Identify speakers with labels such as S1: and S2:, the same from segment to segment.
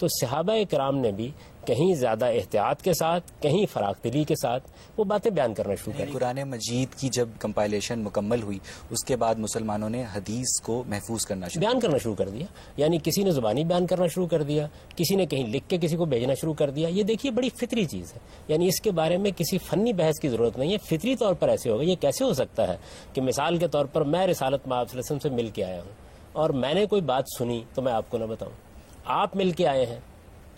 S1: تو صحابہ کرام نے بھی کہیں زیادہ احتیاط کے ساتھ، کہیں فراخ دلی کے ساتھ وہ باتیں بیان کرنا شروع کر دی.
S2: قرآن مجید کی جب کمپائلیشن مکمل ہوئی اس کے بعد مسلمانوں نے حدیث کو محفوظ کرنا شروع کر دیا. یعنی کسی نے زبانی بیان کرنا شروع کر دیا، کسی نے کہیں لکھ کے کسی کو بھیجنا شروع کر دیا. یہ دیکھیے بڑی فطری چیز ہے، یعنی اس کے بارے میں کسی فنی بحث کی ضرورت نہیں ہے. فطری طور پر ایسے ہوگا. یہ کیسے ہو سکتا ہے کہ مثال کے طور پر میں رسالت مآب صلی اللہ علیہ وسلم سے مل کے آیا ہوں اور میں نے کوئی بات سنی تو میں آپ کو نہ بتاؤں، آپ مل کے آئے ہیں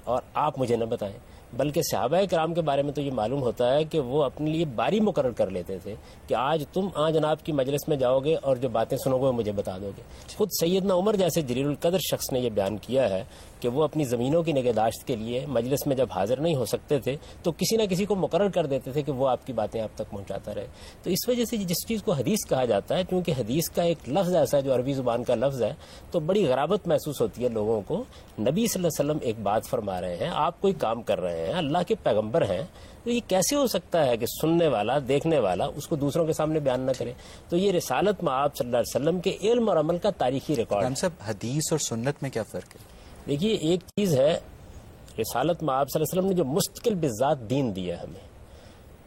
S2: اور آپ مجھے نہ بتائیں. بلکہ صحابہ کرام کے بارے میں تو یہ معلوم ہوتا ہے کہ وہ اپنے لیے باری مقرر کر لیتے تھے کہ آج تم جناب کی مجلس میں جاؤ گے اور جو باتیں سنو گے مجھے بتا دو گے. خود سیدنا عمر جیسے جلیل القدر شخص نے یہ بیان کیا ہے کہ وہ اپنی زمینوں کی نگہداشت کے لیے مجلس میں جب حاضر نہیں ہو سکتے تھے تو کسی نہ کسی کو مقرر کر دیتے تھے کہ وہ آپ کی باتیں آپ تک پہنچاتا رہے. تو اس وجہ سے جس چیز کو حدیث کہا جاتا ہے، کیونکہ حدیث کا ایک لفظ ایسا ہے جو عربی زبان کا لفظ ہے، تو بڑی غرابت محسوس ہوتی ہے لوگوں کو. نبی صلی اللہ علیہ وسلم ایک بات فرما رہے ہیں، آپ کوئی کام کر رہے ہیں، اللہ کے پیغمبر ہیں، تو یہ کیسے ہو سکتا ہے کہ سننے والا، دیکھنے والا اس کو دوسروں کے سامنے بیان نہ کرے. تو یہ رسالت مآب صلی اللہ علیہ وسلم کے علم اور عمل کا تاریخی ریکارڈ. ہم سب حدیث اور سنت میں کیا فرق ہے؟
S1: دیکھیے ایک چیز ہے، رسالت مآب صلی اللہ علیہ وسلم نے جو مستقل بذات دین دیا ہمیں،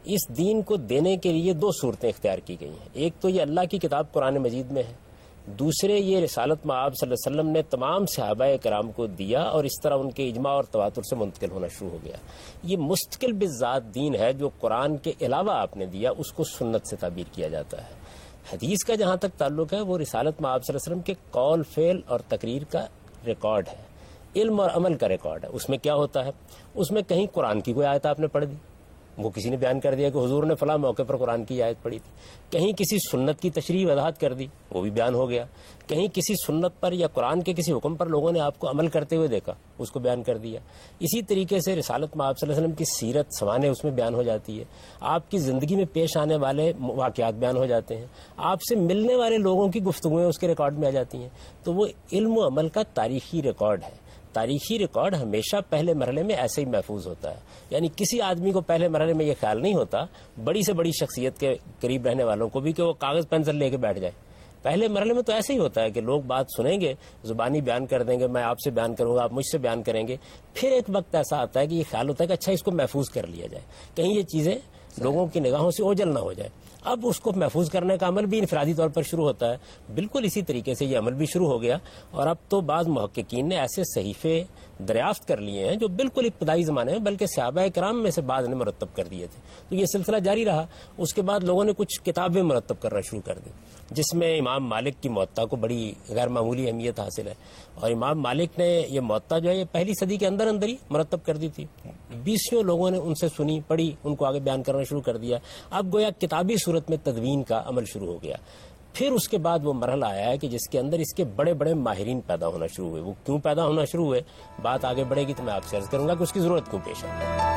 S1: اس دین کو دینے کے لیے دو صورتیں اختیار کی گئی ہیں. ایک تو یہ اللہ کی کتاب قرآن مجید میں ہے، دوسرے یہ رسالت مآب صلی اللہ علیہ وسلم نے تمام صحابہ کرام کو دیا اور اس طرح ان کے اجماع اور تواتر سے منتقل ہونا شروع ہو گیا. یہ مستقل بذات دین ہے جو قرآن کے علاوہ آپ نے دیا، اس کو سنت سے تعبیر کیا جاتا ہے. حدیث کا جہاں تک تعلق ہے وہ رسالت مآب صلی اللہ علیہ وسلم کے قول، فعل اور تقریر کا ریکارڈ ہے، علم اور عمل کا ریکارڈ ہے. اس میں کیا ہوتا ہے، اس میں کہیں قرآن کی کوئی آیت آپ نے پڑھ دی، وہ کسی نے بیان کر دیا کہ حضور نے فلاں موقع پر قرآن کی آیت پڑھی تھی. کہیں کسی سنت کی تشریح وضاحت کر دی، وہ بھی بیان ہو گیا. کہیں کسی سنت پر یا قرآن کے کسی حکم پر لوگوں نے آپ کو عمل کرتے ہوئے دیکھا، اس کو بیان کر دیا. اسی طریقے سے رسالت مآب صلی اللہ علیہ وسلم کی سیرت سوانح اس میں بیان ہو جاتی ہے. آپ کی زندگی میں پیش آنے والے واقعات بیان ہو جاتے ہیں، آپ سے ملنے والے لوگوں کی گفتگویں اس کے ریکارڈ میں آ جاتی ہیں. تو وہ علم و عمل کا تاریخی ریکارڈ ہے. تاریخی ریکارڈ ہمیشہ پہلے مرحلے میں ایسے ہی محفوظ ہوتا ہے. یعنی کسی آدمی کو پہلے مرحلے میں یہ خیال نہیں ہوتا، بڑی سے بڑی شخصیت کے قریب رہنے والوں کو بھی، کہ وہ کاغذ پینسل لے کے بیٹھ جائے. پہلے مرحلے میں تو ایسے ہی ہوتا ہے کہ لوگ بات سنیں گے، زبانی بیان کر دیں گے، میں آپ سے بیان کروں گا، آپ مجھ سے بیان کریں گے. پھر ایک وقت ایسا آتا ہے کہ یہ خیال ہوتا ہے کہ اچھا اس کو محفوظ کر لیا جائے، کہیں یہ چیزیں لوگوں کی نگاہوں سے اوجھل نہ ہو جائے. اب اس کو محفوظ کرنے کا عمل بھی انفرادی طور پر شروع ہوتا ہے. بالکل اسی طریقے سے یہ عمل بھی شروع ہو گیا، اور اب تو بعض محققین نے ایسے صحیفے دریافت کر لیے ہیں جو بالکل ابتدائی زمانے میں بلکہ صحابہ کرام میں سے بعض نے مرتب کر دیے تھے. تو یہ سلسلہ جاری رہا. اس کے بعد لوگوں نے کچھ کتابیں مرتب کرنا شروع کر دی، جس میں امام مالک کی موطا کو بڑی غیر معمولی اہمیت حاصل ہے. اور امام مالک نے یہ موطا جو ہے یہ پہلی صدی کے اندر اندر ہی مرتب کر دی تھی. 20 لوگوں نے ان سے سنی، پڑھی، ان کو آگے بیان کرنا شروع کر دیا. اب گویا کتابی صورت میں تدوین کا عمل شروع ہو گیا. پھر اس کے بعد وہ مرحلہ آیا ہے کہ جس کے اندر اس کے بڑے بڑے ماہرین پیدا ہونا شروع ہوئے. وہ کیوں پیدا ہونا شروع ہوئے، بات آگے بڑھے گی تو میں آپ سے عرض کروں گا کہ اس کی ضرورت کیوں پیش آئی.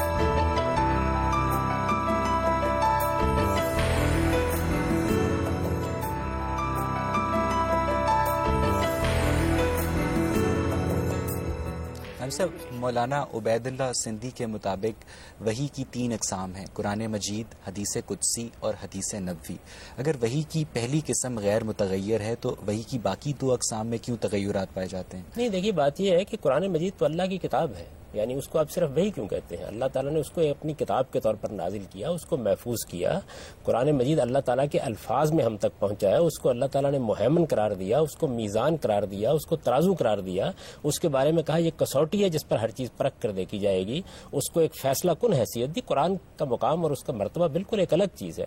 S2: مولانا عبید اللہ سندھی کے مطابق وحی کی 3 اقسام ہیں، قرآن مجید، حدیث قدسی اور حدیث نبوی. اگر وحی کی پہلی قسم غیر متغیر ہے تو وحی کی باقی 2 اقسام میں کیوں تغیرات پائے جاتے ہیں؟
S1: نہیں، دیکھیے بات یہ ہے کہ قرآن مجید تو اللہ کی کتاب ہے، یعنی اس کو آپ صرف وحی کیوں کہتے ہیں؟ اللہ تعالیٰ نے اس کو اپنی کتاب کے طور پر نازل کیا، اس کو محفوظ کیا. قرآن مجید اللہ تعالیٰ کے الفاظ میں ہم تک پہنچایا، اس کو اللہ تعالیٰ نے مہیمن قرار دیا، اس کو میزان قرار دیا، اس کو ترازو قرار دیا. اس کے بارے میں کہا یہ کسوٹی ہے جس پر ہر چیز پرکھ کر دیکھی جائے گی. اس کو ایک فیصلہ کن حیثیت دی. قرآن کا مقام اور اس کا مرتبہ بالکل ایک الگ چیز ہے.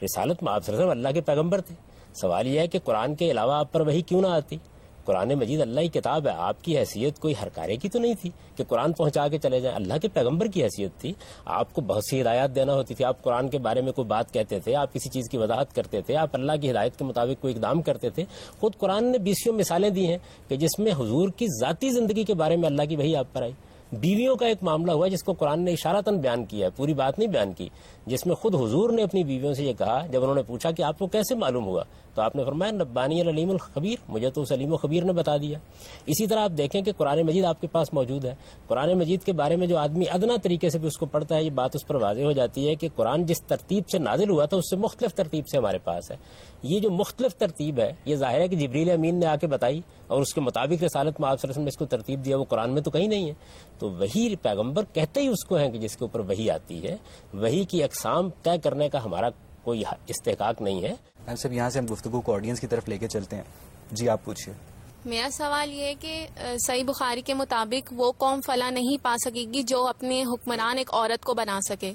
S1: رسالت مآب صلی اللہ علیہ وسلم اللہ کے پیغمبر تھے. سوال یہ ہے کہ قرآن کے علاوہ آپ پر وحی کیوں نہ آتی؟ قرآن مجید اللہ کی کتاب ہے، آپ کی حیثیت کوئی ہر کارے کی تو نہیں تھی کہ قرآن پہنچا کے چلے جائیں. اللہ کے پیغمبر کی حیثیت تھی، آپ کو بہت سی ہدایات دینا ہوتی تھی. آپ قرآن کے بارے میں کوئی بات کہتے تھے، آپ کسی چیز کی وضاحت کرتے تھے، آپ اللہ کی ہدایت کے مطابق کوئی اقدام کرتے تھے. خود قرآن نے 20 مثالیں دی ہیں کہ جس میں حضور کی ذاتی زندگی کے بارے میں اللہ کی وحی آپ پر آئی. بیویوں کا ایک معاملہ ہوا جس کو قرآن نے اشارتاً بیان کیا ہے، پوری بات نہیں بیان کی، جس میں خود حضور نے اپنی بیویوں سے یہ کہا جب انہوں نے پوچھا کہ آپ کو کیسے معلوم ہوا، تو آپ نے فرمایا نبانی العلیم الخبیر، مجھے تو اس علیم و خبیر نے بتا دیا۔ اسی طرح آپ دیکھیں کہ قرآن مجید آپ کے پاس موجود ہے، قرآن مجید کے بارے میں جو آدمی ادنا طریقے سے بھی اس کو پڑھتا ہے، یہ بات اس پر واضح ہو جاتی ہے کہ قرآن جس ترتیب سے نازل ہوا تھا اس سے مختلف ترتیب سے ہمارے پاس ہے۔ یہ جو مختلف ترتیب ہے یہ ظاہر ہے کہ جبریل امین نے آ کے بتائی اور اس کے مطابق رسالت میں آپ صلی اللہ علیہ وسلم نے اس کو ترتیب دیا، وہ قرآن میں تو کہیں نہیں ہے۔ تو وہی پیغمبر کہتے ہی اس کو ہیں کہ جس کے اوپر وہی آتی ہے، وہی کی اقسام طے کرنے کا ہمارا کوئی استحقاق نہیں ہے۔
S2: صاحب یہاں سے ہم گفتگو کو آڈینس کی طرف لے کے چلتے ہیں، جی آپ پوچھیے۔
S3: میرا سوال یہ ہے کہ صحیح بخاری کے مطابق وہ قوم فلاح نہیں پا سکے گی جو اپنے حکمران ایک عورت کو بنا سکے،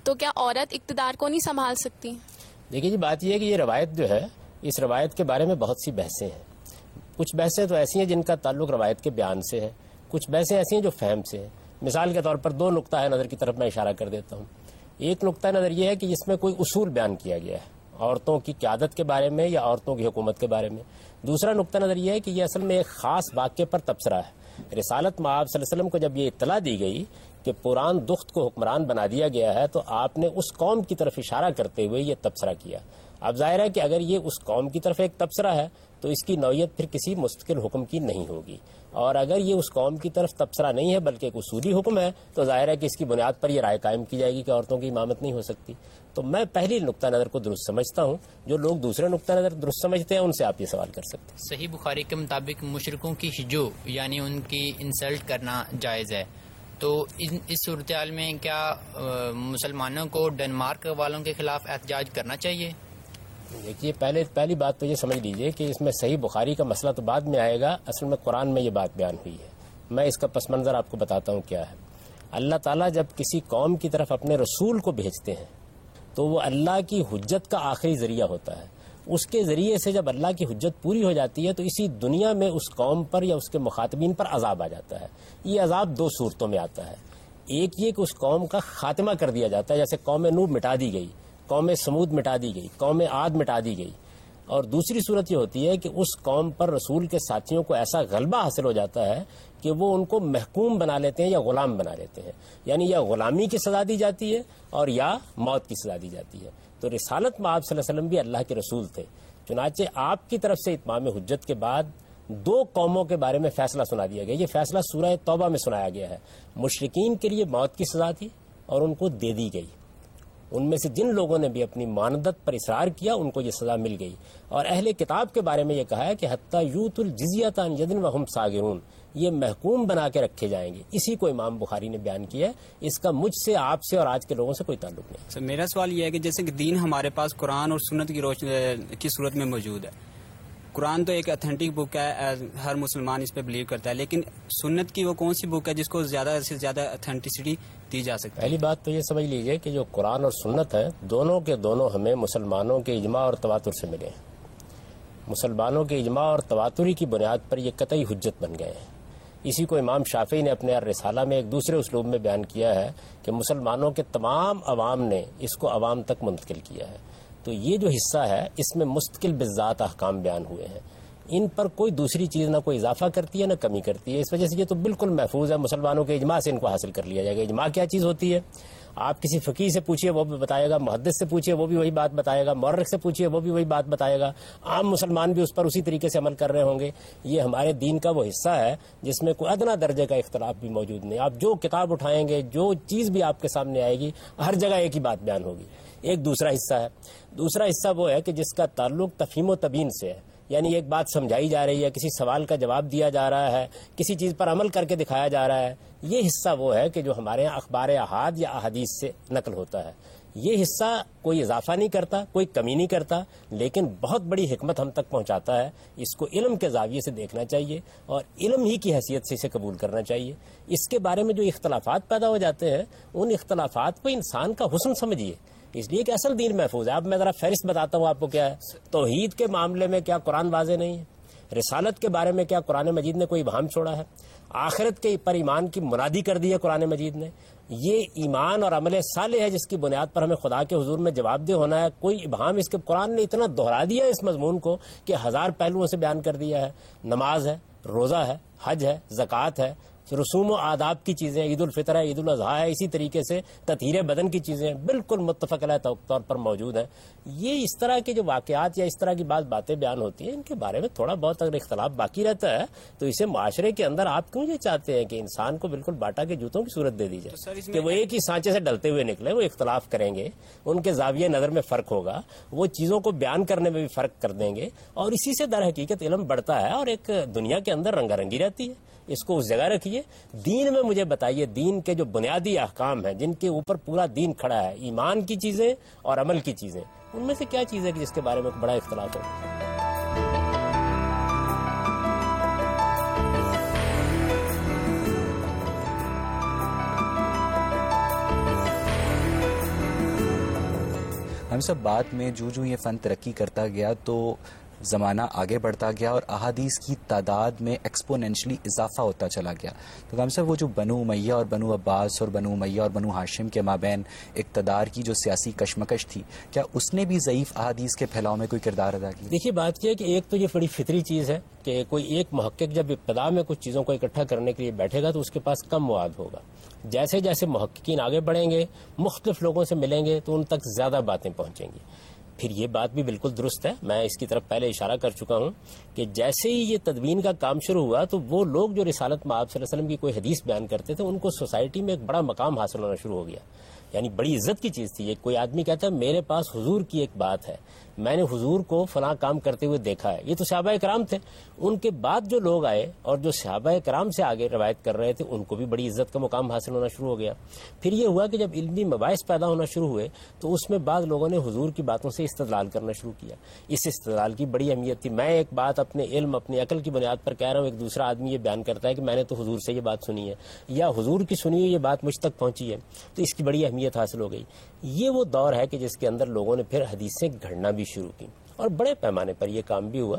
S3: تو کیا عورت اقتدار کو نہیں سنبھال سکتی؟
S1: دیکھیے جی، بات یہ ہے کہ یہ روایت جو ہے، اس روایت کے بارے میں بہت سی بحثیں ہیں۔ کچھ بحثیں تو ایسی ہیں جن کا تعلق روایت کے بیان سے ہے، کچھ بحثیں ایسی ہیں جو فہم سے ہیں۔ مثال کے طور پر دو نقطہ نظر کی طرف میں اشارہ کر دیتا ہوں۔ ایک نقطہ نظر یہ ہے کہ جس میں کوئی اصول بیان کیا گیا ہے عورتوں کی قیادت کے بارے میں یا عورتوں کی حکومت کے بارے میں۔ دوسرا نقطہ نظر یہ ہے کہ یہ اصل میں ایک خاص واقعے پر تبصرہ ہے۔ رسالت میں آپ صلی اللہ علیہ وسلم کو جب یہ اطلاع دی گئی کہ پران دخت کو حکمران بنا دیا گیا ہے تو آپ نے اس قوم کی طرف اشارہ کرتے ہوئے یہ تبصرہ کیا۔ اب ظاہر ہے کہ اگر یہ اس قوم کی طرف ایک تبصرہ ہے تو اس کی نوعیت پھر کسی مستقل حکم کی نہیں ہوگی، اور اگر یہ اس قوم کی طرف تبصرہ نہیں ہے بلکہ ایک اصولی حکم ہے تو ظاہر ہے کہ اس کی بنیاد پر یہ رائے قائم کی جائے گی کہ عورتوں کی امامت نہیں ہو سکتی۔ تو میں پہلی نقطہ نظر کو درست سمجھتا ہوں، جو لوگ دوسرے نقطہ نظر درست سمجھتے ہیں ان سے آپ یہ سوال کر سکتے ہیں۔
S4: صحیح بخاری کے مطابق مشرکوں کی ہجو یعنی ان کی انسلٹ کرنا جائز ہے، تو اس صورتحال میں کیا مسلمانوں کو ڈنمارک والوں کے خلاف احتجاج کرنا چاہیے؟
S1: دیکھیے، پہلی بات تو یہ سمجھ لیجئے کہ اس میں صحیح بخاری کا مسئلہ تو بعد میں آئے گا، اصل میں قرآن میں یہ بات بیان ہوئی ہے۔ میں اس کا پس منظر آپ کو بتاتا ہوں کیا ہے۔ اللہ تعالیٰ جب کسی قوم کی طرف اپنے رسول کو بھیجتے ہیں تو وہ اللہ کی حجت کا آخری ذریعہ ہوتا ہے۔ اس کے ذریعے سے جب اللہ کی حجت پوری ہو جاتی ہے تو اسی دنیا میں اس قوم پر یا اس کے مخاطبین پر عذاب آ جاتا ہے۔ یہ عذاب دو صورتوں میں آتا ہے۔ ایک یہ کہ اس قوم کا خاتمہ کر دیا جاتا ہے، جیسے قوم نوح مٹا دی گئی، قوم سمود مٹا دی گئی، قوم عاد مٹا دی گئی۔ اور دوسری صورت یہ ہوتی ہے کہ اس قوم پر رسول کے ساتھیوں کو ایسا غلبہ حاصل ہو جاتا ہے کہ وہ ان کو محکوم بنا لیتے ہیں یا غلام بنا لیتے ہیں، یعنی یا غلامی کی سزا دی جاتی ہے اور یا موت کی سزا دی جاتی ہے۔ تو رسالت میں آپ صلی اللہ علیہ وسلم بھی اللہ کے رسول تھے، چنانچہ آپ کی طرف سے اتمام حجت کے بعد دو قوموں کے بارے میں فیصلہ سنا دیا گیا۔ یہ فیصلہ سورہ توبہ میں سنایا گیا ہے۔ مشرکین کے لیے موت کی سزا تھی اور ان کو دے دی گئی۔ ان میں سے جن لوگوں نے بھی اپنی ماندت پر اصرار کیا ان کو یہ سزا مل گئی۔ اور اہل کتاب کے بارے میں یہ کہا ہے کہ حتیٰ یوت الجزیۃ عن ید وہم صاغرون، یہ محکوم بنا کے رکھے جائیں گے۔ اسی کو امام بخاری نے بیان کیا ہے، اس کا مجھ سے، آپ سے اور آج کے لوگوں سے کوئی تعلق نہیں۔
S5: سر میرا سوال یہ ہے کہ جیسے کہ دین ہمارے پاس قرآن اور سنت کی کی صورت میں موجود ہے۔ قرآن تو ایک اتھینٹک بک ہے، ہر مسلمان اس پہ بلیو کرتا ہے، لیکن سنت کی وہ کون سی بک ہے جس کو زیادہ سے زیادہ اتھینٹسٹی دی جا سکتی ہے؟
S1: پہلی بات تو یہ سمجھ لیجئے کہ جو قرآن اور سنت ہے دونوں کے دونوں ہمیں مسلمانوں کے اجماع اور تواتر سے ملے ہیں۔ مسلمانوں کے اجماع اور تواتری کی بنیاد پر یہ قطعی حجت بن گئے ہیں۔ اسی کو امام شافعی نے اپنے الرسالہ میں ایک دوسرے اسلوب میں بیان کیا ہے کہ مسلمانوں کے تمام عوام نے اس کو عوام تک منتقل کیا ہے۔ تو یہ جو حصہ ہے اس میں مستقل بالذات احکام بیان ہوئے ہیں، ان پر کوئی دوسری چیز نہ کوئی اضافہ کرتی ہے نہ کمی کرتی ہے۔ اس وجہ سے یہ تو بالکل محفوظ ہے، مسلمانوں کے اجماع سے ان کو حاصل کر لیا جائے گا۔ اجماع کیا چیز ہوتی ہے؟ آپ کسی فقیہ سے پوچھیے وہ بھی بتائے گا، محدث سے پوچھیے وہ بھی وہی بات بتائے گا، مورخ سے پوچھیے وہ بھی وہی بات بتائے گا، عام مسلمان بھی اس پر اسی طریقے سے عمل کر رہے ہوں گے۔ یہ ہمارے دین کا وہ حصہ ہے جس میں کوئی ادنا درجے کا اختلاف بھی موجود نہیں۔ آپ جو کتاب اٹھائیں گے، جو چیز بھی آپ کے سامنے آئے گی، ہر جگہ ایک ہی بات بیان ہوگی۔ ایک دوسرا حصہ ہے، دوسرا حصہ وہ ہے کہ جس کا تعلق تفہیم و تبیین سے ہے، یعنی ایک بات سمجھائی جا رہی ہے، کسی سوال کا جواب دیا جا رہا ہے، کسی چیز پر عمل کر کے دکھایا جا رہا ہے۔ یہ حصہ وہ ہے کہ جو ہمارے یہاں اخبار احاد یا احادیث سے نقل ہوتا ہے۔ یہ حصہ کوئی اضافہ نہیں کرتا، کوئی کمی نہیں کرتا، لیکن بہت بڑی حکمت ہم تک پہنچاتا ہے۔ اس کو علم کے زاویے سے دیکھنا چاہیے اور علم ہی کی حیثیت سے اسے قبول کرنا چاہیے۔ اس کے بارے میں جو اختلافات پیدا ہو جاتے ہیں ان اختلافات کو انسان کا حسن سمجھیے، اس لیے کہ اصل دین محفوظ ہے۔ اب میں ذرا فہرست بتاتا ہوں آپ کو کیا ہے۔ توحید کے معاملے میں کیا قرآن واضح نہیں ہے؟ رسالت کے بارے میں کیا قرآن مجید نے کوئی ابہام چھوڑا ہے؟ آخرت کے پر ایمان کی منادی کر دی ہے قرآن مجید نے۔ یہ ایمان اور عمل صالح ہے جس کی بنیاد پر ہمیں خدا کے حضور میں جواب دہ ہونا ہے۔ کوئی ابہام اس کے قرآن نے اتنا دہرا دیا اس مضمون کو کہ 1000 پہلوؤں سے بیان کر دیا ہے۔ نماز ہے، روزہ ہے، حج ہے، زکوٰۃ ہے، رسوم و آداب کی چیزیں، عید الفطر ہے، عید الاضحیٰ ہے، اسی طریقے سے تطہیر بدن کی چیزیں بالکل متفق علیہ طور پر موجود ہیں. یہ اس طرح کے جو واقعات یا اس طرح کی باتیں بیان ہوتی ہیں، ان کے بارے میں تھوڑا بہت اگر اختلاف باقی رہتا ہے تو اسے معاشرے کے اندر آپ کیوں یہ چاہتے ہیں کہ انسان کو بالکل باٹا کے جوتوں کی صورت دے دی جائے کہ وہ ایک ہی سانچے سے ڈلتے ہوئے نکلے؟ وہ اختلاف کریں گے، ان کے زاویہ نظر میں فرق ہوگا، وہ چیزوں کو بیان کرنے میں بھی فرق کر دیں گے، اور اسی سے در حقیقت علم بڑھتا ہے اور ایک دنیا کے اندر رنگا رنگی رہتی ہے. اس کو اس جگہ رکھیے. دین میں مجھے بتائیے، دین کے جو بنیادی احکام ہیں جن کے اوپر پورا دین کھڑا ہے، ایمان کی چیزیں اور عمل کی چیزیں، ان میں سے کیا چیز ہے کہ جس کے بارے میں بڑا اختلاف ہو؟
S2: ہم سب بعد میں جو یہ فن ترقی کرتا گیا تو زمانہ آگے بڑھتا گیا اور احادیث کی تعداد میں ایکسپوننشلی اضافہ ہوتا چلا گیا. تو ہم سب وہ جو بنو امیہ اور بنو عباس اور بنو امیہ اور بنو ہاشم کے مابین اقتدار کی جو سیاسی کشمکش تھی، کیا اس نے بھی ضعیف احادیث کے پھیلاؤ میں کوئی کردار ادا کیا؟
S1: دیکھیے بات یہ ہے کہ ایک تو یہ بڑی فطری چیز ہے کہ کوئی ایک محقق جب ابتدا میں کچھ چیزوں کو اکٹھا کرنے کے لیے بیٹھے گا تو اس کے پاس کم مواد ہوگا. جیسے جیسے محققین آگے بڑھیں گے، مختلف لوگوں سے ملیں گے تو ان تک زیادہ باتیں پہنچیں گی. پھر یہ بات بھی بالکل درست ہے، میں اس کی طرف پہلے اشارہ کر چکا ہوں کہ جیسے ہی یہ تدوین کا کام شروع ہوا تو وہ لوگ جو رسالت مآب صلی اللہ علیہ وسلم کی کوئی حدیث بیان کرتے تھے ان کو سوسائٹی میں ایک بڑا مقام حاصل ہونا شروع ہو گیا. یعنی بڑی عزت کی چیز تھی. کوئی آدمی کہتا ہے میرے پاس حضور کی ایک بات ہے، میں نے حضور کو فلاں کام کرتے ہوئے دیکھا ہے. یہ تو صحابہ کرام تھے. ان کے بعد جو لوگ آئے اور جو صحابہ کرام سے آگے روایت کر رہے تھے ان کو بھی بڑی عزت کا مقام حاصل ہونا شروع ہو گیا. پھر یہ ہوا کہ جب علمی مباحث پیدا ہونا شروع ہوئے تو اس میں بعض لوگوں نے حضور کی باتوں سے استدلال کرنا شروع کیا. اس استدلال کی بڑی اہمیت تھی. میں ایک بات اپنے علم اپنی عقل کی بنیاد پر کہہ رہا ہوں، ایک دوسرا آدمی یہ بیان کرتا ہے کہ میں نے تو حضور سے یہ بات سنی ہے یا حضور کی سنی ہوئی یہ بات مجھ تک پہنچی ہے، تو اس کی بڑی اہمیت حاصل ہو گئی. یہ وہ دور ہے کہ جس کے اندر لوگوں نے پھر حدیثیں گھڑنا بھی شروع کی اور بڑے پیمانے پر یہ کام بھی ہوا.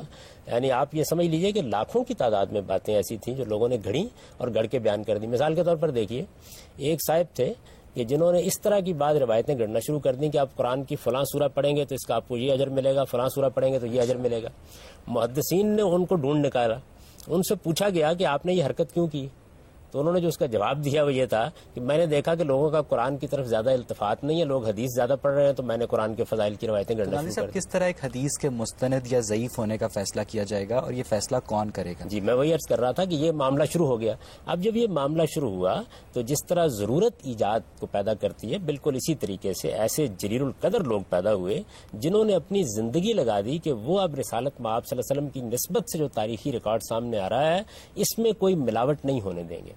S1: یعنی آپ یہ سمجھ لیجئے کہ لاکھوں کی تعداد میں باتیں ایسی تھیں جو لوگوں نے گھڑی اور گھڑ کے بیان کر دی. مثال کے طور پر دیکھیے، ایک صاحب تھے کہ جنہوں نے اس طرح کی بعض روایتیں گھڑنا شروع کر دیں کہ آپ قرآن کی فلاں سورہ پڑھیں گے تو اس کا آپ کو یہ اجر ملے گا، فلاں سورہ پڑھیں گے تو یہ اجر ملے گا. محدثین نے ان کو ڈھونڈ نکالا، ان سے پوچھا گیا کہ آپ نے یہ حرکت کیوں کی؟ تو انہوں نے جو اس کا جواب دیا وہ یہ تھا کہ میں نے دیکھا کہ لوگوں کا قرآن کی طرف زیادہ التفات نہیں ہے، لوگ حدیث زیادہ پڑھ رہے ہیں تو میں نے قرآن کے فضائل کی روایتیں گھڑنا شروع کر دی.
S2: کس طرح ایک حدیث کے مستند یا ضعیف ہونے کا فیصلہ کیا جائے گا اور یہ فیصلہ کون کرے گا؟
S1: جی میں وہی عرض کر رہا تھا کہ یہ معاملہ شروع ہو گیا. اب جب یہ معاملہ شروع ہوا تو جس طرح ضرورت ایجاد کو پیدا کرتی ہے، بالکل اسی طریقے سے ایسے جلیل القدر لوگ پیدا ہوئے جنہوں نے اپنی زندگی لگا دی کہ وہ اب رسالت مآب صلی اللہ علیہ وسلم کی نسبت سے جو تاریخی ریکارڈ سامنے آ رہا ہے اس میں کوئی ملاوٹ نہیں ہونے دیں گے.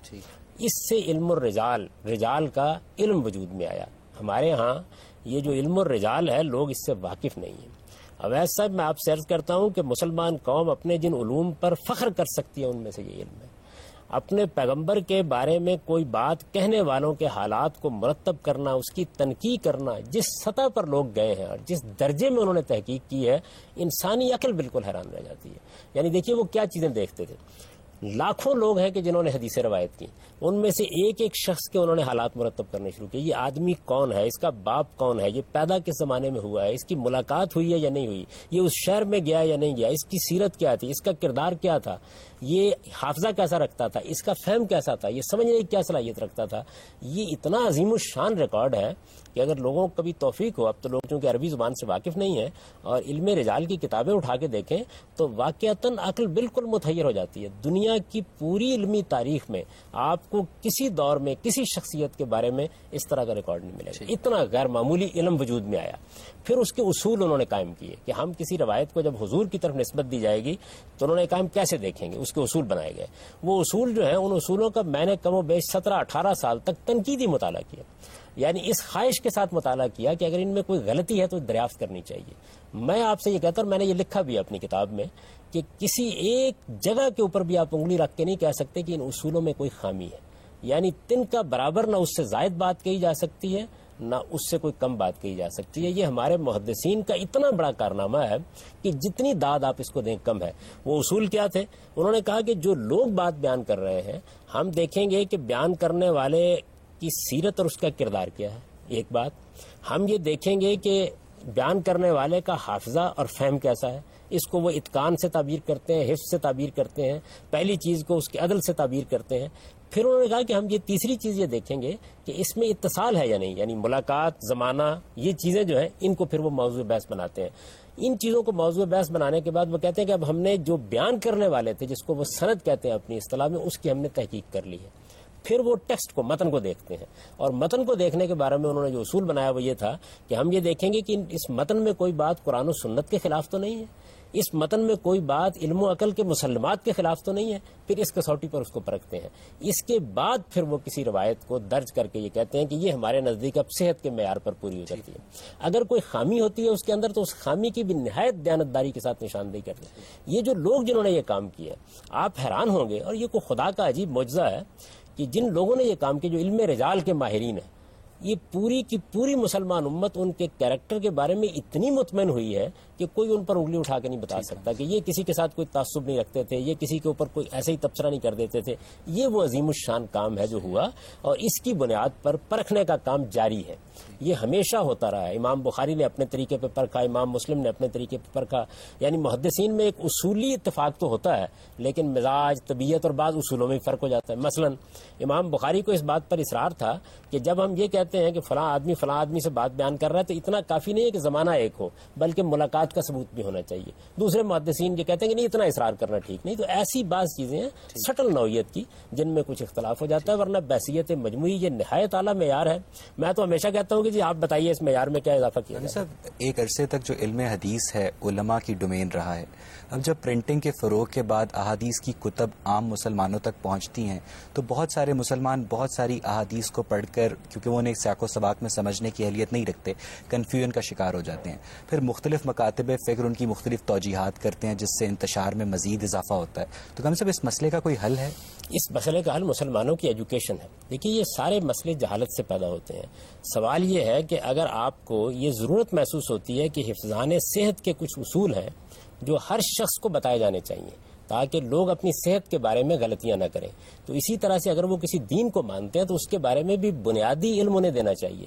S1: اس سے علم الرجال، رجال کا علم وجود میں آیا. ہمارے ہاں یہ جو علم الرجال ہے لوگ اس سے واقف نہیں ہیں. اویس صاحب میں آپ سے عرض کرتا ہوں کہ مسلمان قوم اپنے جن علوم پر فخر کر سکتی ہے ان میں سے یہ علم ہے. اپنے پیغمبر کے بارے میں کوئی بات کہنے والوں کے حالات کو مرتب کرنا، اس کی تنقید کرنا، جس سطح پر لوگ گئے ہیں اور جس درجے میں انہوں نے تحقیق کی ہے، انسانی عقل بالکل حیران رہ جاتی ہے. یعنی دیکھیے وہ کیا چیزیں دیکھتے تھے. لاکھوں لوگ ہیں کہ جنہوں نے حدیثیں روایت کی، ان میں سے ایک ایک شخص کے انہوں نے حالات مرتب کرنے شروع کیے. یہ آدمی کون ہے، اس کا باپ کون ہے، یہ پیدا کس زمانے میں ہوا ہے، اس کی ملاقات ہوئی ہے یا نہیں ہوئی، یہ اس شہر میں گیا یا نہیں گیا، اس کی سیرت کیا تھی، اس کا کردار کیا تھا، یہ حافظہ کیسا رکھتا تھا، اس کا فہم کیسا تھا، یہ سمجھنے کی کیا صلاحیت رکھتا تھا. یہ اتنا عظیم الشان ریکارڈ ہے کہ اگر لوگوں کو کبھی توفیق ہو، اب تو لوگ چونکہ عربی زبان سے واقف نہیں ہیں اور علم رجال کی کتابیں اٹھا کے دیکھیں تو واقعتاً عقل بالکل متحیر ہو جاتی ہے. دنیا کی پوری علمی تاریخ میں آپ کو کسی دور میں کسی شخصیت کے بارے میں اس طرح کا ریکارڈ نہیں ملے گا. اتنا غیر معمولی علم وجود میں آیا. پھر اس کے اصول انہوں نے قائم کیے کہ ہم کسی روایت کو جب حضور کی طرف نسبت دی جائے گی تو انہوں نے کہا ہم کیسے دیکھیں گے. اس کے اصول بنائے گئے. وہ اصول جو ہیں ان اصولوں کا میں نے کم و بیش 17-18 سال تک تنقیدی مطالعہ کیا. یعنی اس خواہش کے ساتھ مطالعہ کیا کہ اگر ان میں کوئی غلطی ہے تو دریافت کرنی چاہیے. میں آپ سے یہ کہتا ہوں، میں نے یہ لکھا بھی اپنی کتاب میں کہ کسی ایک جگہ کے اوپر بھی آپ انگلی رکھ کے نہیں کہہ سکتے کہ ان اصولوں میں کوئی خامی ہے. یعنی تن کا برابر نہ اس سے زائد بات کہی جا سکتی ہے نہ اس سے کوئی کم بات کہی جا سکتی ہے. یہ ہمارے محدثین کا اتنا بڑا کارنامہ ہے کہ جتنی داد آپ اس کو دیں کم ہے. وہ اصول کیا تھے؟ انہوں نے کہا کہ جو لوگ بات بیان کر رہے ہیں ہم دیکھیں گے کہ بیان کرنے والے کی سیرت اور اس کا کردار کیا ہے. ایک بات ہم یہ دیکھیں گے کہ بیان کرنے والے کا حافظہ اور فہم کیسا ہے. اس کو وہ اتقان سے تعبیر کرتے ہیں، حفظ سے تعبیر کرتے ہیں. پہلی چیز کو اس کے عدل سے تعبیر کرتے ہیں. پھر انہوں نے کہا کہ ہم یہ تیسری چیز یہ دیکھیں گے کہ اس میں اتصال ہے یا نہیں، یعنی ملاقات، زمانہ، یہ چیزیں جو ہیں ان کو پھر وہ موضوع بحث بناتے ہیں. ان چیزوں کو موضوع بحث بنانے کے بعد وہ کہتے ہیں کہ اب ہم نے جو بیان کرنے والے تھے، جس کو وہ سند کہتے ہیں اپنی اصطلاح میں، اس کی ہم نے تحقیق کر لی ہے. پھر وہ ٹیکسٹ کو، متن کو دیکھتے ہیں، اور متن کو دیکھنے کے بارے میں انہوں نے جو اصول بنایا وہ یہ تھا کہ ہم یہ دیکھیں گے کہ اس متن میں کوئی بات قرآن و سنت کے خلاف تو نہیں ہے، اس متن میں کوئی بات علم و عقل کے مسلمات کے خلاف تو نہیں ہے. پھر اس کسوٹی پر اس کو پرکھتے ہیں. اس کے بعد پھر وہ کسی روایت کو درج کر کے یہ کہتے ہیں کہ یہ ہمارے نزدیک اب صحت کے معیار پر پوری ہو جاتی ہے. اگر کوئی خامی ہوتی ہے اس کے اندر تو اس خامی کی بھی نہایت دیانتداری کے ساتھ نشاندہی کرتے ہیں. یہ جو لوگ جنہوں نے یہ کام کیا، آپ حیران ہوں گے، اور یہ کوئی خدا کا عجیب معجزہ ہے کہ جن لوگوں نے یہ کام کیا، جو علم رجال کے ماہرین ہیں، یہ پوری کی پوری مسلمان امت ان کے کیریکٹر کے بارے میں اتنی مطمئن ہوئی ہے کہ کوئی ان پر انگلی اٹھا کے نہیں بتا سکتا کہ یہ کسی کے ساتھ کوئی تعصب نہیں رکھتے تھے، یہ کسی کے اوپر کوئی ایسے ہی تبصرہ نہیں کر دیتے تھے. یہ وہ عظیم الشان کام ہے جو ہوا، اور اس کی بنیاد پر پرکھنے کا کام جاری ہے. یہ ہمیشہ ہوتا رہا ہے. امام بخاری نے اپنے طریقے پہ پرکھا، امام مسلم نے اپنے طریقے پہ پرکھا. یعنی محدثین میں ایک اصولی اتفاق تو ہوتا ہے، لیکن مزاج، طبیعت اور بعض اصولوں میں فرق ہو جاتا ہے. مثلا امام بخاری کو اس بات پر اصرار تھا کہ جب ہم یہ کہتے ہیں کہ فلاں آدمی سے بات بیان کر رہا ہے تو اتنا کافی نہیں ہے کہ زمانہ ایک ہو، بلکہ ملاقات کا ثبوت بھی ہونا چاہیے. دوسرے محدثین یہ کہتے ہیں کہ نہیں، اتنا اصرار کرنا ٹھیک نہیں. تو ایسی بعض چیزیں ہیں سٹل نوعیت کی جن میں کچھ اختلاف ہو جاتا ہے، ورنہ بحثیت مجموعی یہ نہایت اعلیٰ معیار ہے. میں تو ہمیشہ کہتا ہوں کہ جی آپ بتائیے اس معیار میں کیا اضافہ کیا
S2: صاحب. ایک عرصے تک جو علم حدیث ہے علماء کی ڈومین رہا ہے. اب جب پرنٹنگ کے فروغ کے بعد احادیث کی کتب عام مسلمانوں تک پہنچتی ہیں تو بہت سارے مسلمان بہت ساری احادیث کو پڑھ کر، کیونکہ وہ انہیں سیاق و سباق میں سمجھنے کی اہلیت نہیں رکھتے، کنفیوژن کا شکار ہو جاتے ہیں. پھر مختلف مکاتب فکر ان کی مختلف توجیحات کرتے ہیں، جس سے انتشار میں مزید اضافہ ہوتا ہے. تو کم سے کم اس مسئلے کا کوئی حل ہے؟
S1: اس مسئلے کا حل مسلمانوں کی ایجوکیشن ہے. دیکھیے، یہ سارے مسئلے جہالت سے پیدا ہوتے ہیں. سوال یہ ہے کہ اگر آپ کو یہ ضرورت محسوس ہوتی ہے کہ حفظان صحت کے کچھ اصول ہیں جو ہر شخص کو بتائے جانے چاہیے تاکہ لوگ اپنی صحت کے بارے میں غلطیاں نہ کریں، تو اسی طرح سے اگر وہ کسی دین کو مانتے ہیں تو اس کے بارے میں بھی بنیادی علم انہیں دینا چاہیے.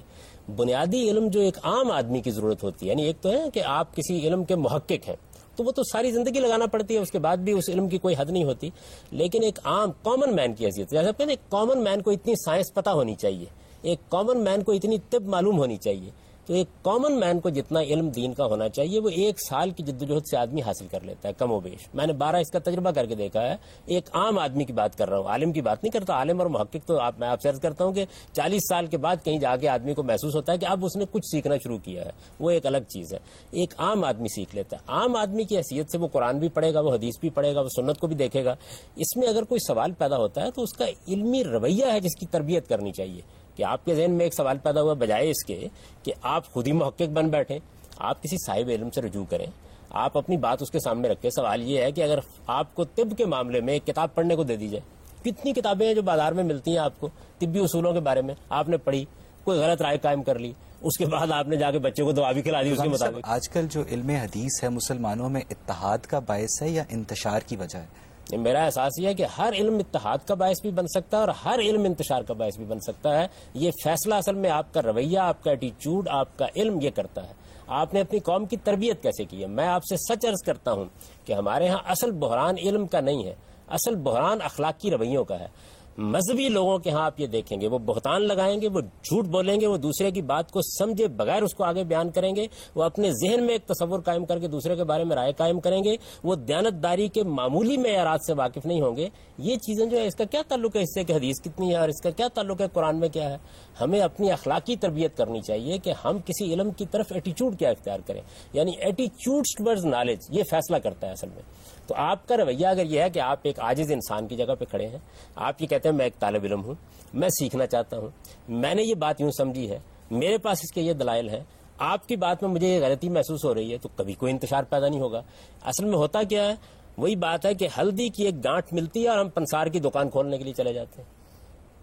S1: بنیادی علم جو ایک عام آدمی کی ضرورت ہوتی ہے، یعنی ایک تو ہے کہ آپ کسی علم کے محقق ہیں تو وہ تو ساری زندگی لگانا پڑتی ہے، اس کے بعد بھی اس علم کی کوئی حد نہیں ہوتی. لیکن ایک عام کامن مین کی حیثیت، جیسے کہتے ہیں ایک کامن مین کو اتنی سائنس پتہ ہونی چاہیے، ایک کامن مین کو اتنی طب معلوم ہونی چاہیے. تو ایک کامن مین کو جتنا علم دین کا ہونا چاہیے وہ 1 سال کی جدوجہد سے آدمی حاصل کر لیتا ہے، کم و بیش. میں نے 12 اس کا تجربہ کر کے دیکھا ہے. ایک عام آدمی کی بات کر رہا ہوں، عالم کی بات نہیں کرتا. عالم اور محقق تو میں آپ سے عرض کرتا ہوں کہ 40 سال کے بعد کہیں جا کے آدمی کو محسوس ہوتا ہے کہ اب اس نے کچھ سیکھنا شروع کیا ہے. وہ ایک الگ چیز ہے. ایک عام آدمی سیکھ لیتا ہے. عام آدمی کی حیثیت سے وہ قرآن بھی پڑھے گا، وہ حدیث بھی پڑھے گا، وہ سنت کو بھی دیکھے گا. اس میں اگر کوئی سوال پیدا ہوتا ہے تو اس کا علمی رویہ ہے جس کی تربیت کرنی چاہیے. کہ آپ کے ذہن میں ایک سوال پیدا ہوا، بجائے اس کے کہ آپ خود ہی محقق بن بیٹھیں، آپ کسی صاحب علم سے رجوع کریں، آپ اپنی بات اس کے سامنے رکھیں. سوال یہ ہے کہ اگر آپ کو طب کے معاملے میں ایک کتاب پڑھنے کو دے دی جائے، کتنی کتابیں ہیں جو بازار میں ملتی ہیں آپ کو طبی اصولوں کے بارے میں، آپ نے پڑھی، کوئی غلط رائے قائم کر لی، اس کے بعد آپ نے جا کے بچے کو دوا بھی کھلا دی اس کے مطابق.
S2: آج کل جو علم حدیث ہے مسلمانوں میں اتحاد کا باعث ہے یا انتشار کی وجہ ہے؟
S1: میرا احساس یہ ہے کہ ہر علم اتحاد کا باعث بھی بن سکتا ہے اور ہر علم انتشار کا باعث بھی بن سکتا ہے. یہ فیصلہ اصل میں آپ کا رویہ، آپ کا ایٹیچیوڈ، آپ کا علم یہ کرتا ہے. آپ نے اپنی قوم کی تربیت کیسے کی ہے. میں آپ سے سچ عرض کرتا ہوں کہ ہمارے ہاں اصل بحران علم کا نہیں ہے، اصل بحران اخلاقی رویوں کا ہے. مذہبی لوگوں کے ہاں آپ یہ دیکھیں گے وہ بہتان لگائیں گے، وہ جھوٹ بولیں گے، وہ دوسرے کی بات کو سمجھے بغیر اس کو آگے بیان کریں گے، وہ اپنے ذہن میں ایک تصور قائم کر کے دوسرے کے بارے میں رائے قائم کریں گے، وہ دیانتداری کے معمولی معیارات سے واقف نہیں ہوں گے. یہ چیزیں جو ہے اس کا کیا تعلق ہے اس سے کہ حدیث کتنی ہے اور اس کا کیا تعلق ہے قرآن میں کیا ہے. ہمیں اپنی اخلاقی تربیت کرنی چاہیے کہ ہم کسی علم کی طرف ایٹیچیوڈ کیا اختیار کریں. یعنی ایٹیچیوڈ ٹورڈز نالج یہ فیصلہ کرتا ہے اصل میں. تو آپ کا رویہ اگر یہ ہے کہ آپ ایک عاجز انسان کی جگہ پہ کھڑے ہیں، آپ یہ کہتے ہیں میں ایک طالب علم ہوں، میں سیکھنا چاہتا ہوں، میں نے یہ بات یوں سمجھی ہے، میرے پاس اس کے یہ دلائل ہیں، آپ کی بات میں مجھے یہ غلطی محسوس ہو رہی ہے، تو کبھی کوئی انتشار پیدا نہیں ہوگا. اصل میں ہوتا کیا ہے، وہی بات ہے کہ ہلدی کی ایک گانٹھ ملتی ہے اور ہم پنسار کی دکان کھولنے کے لیے چلے جاتے ہیں.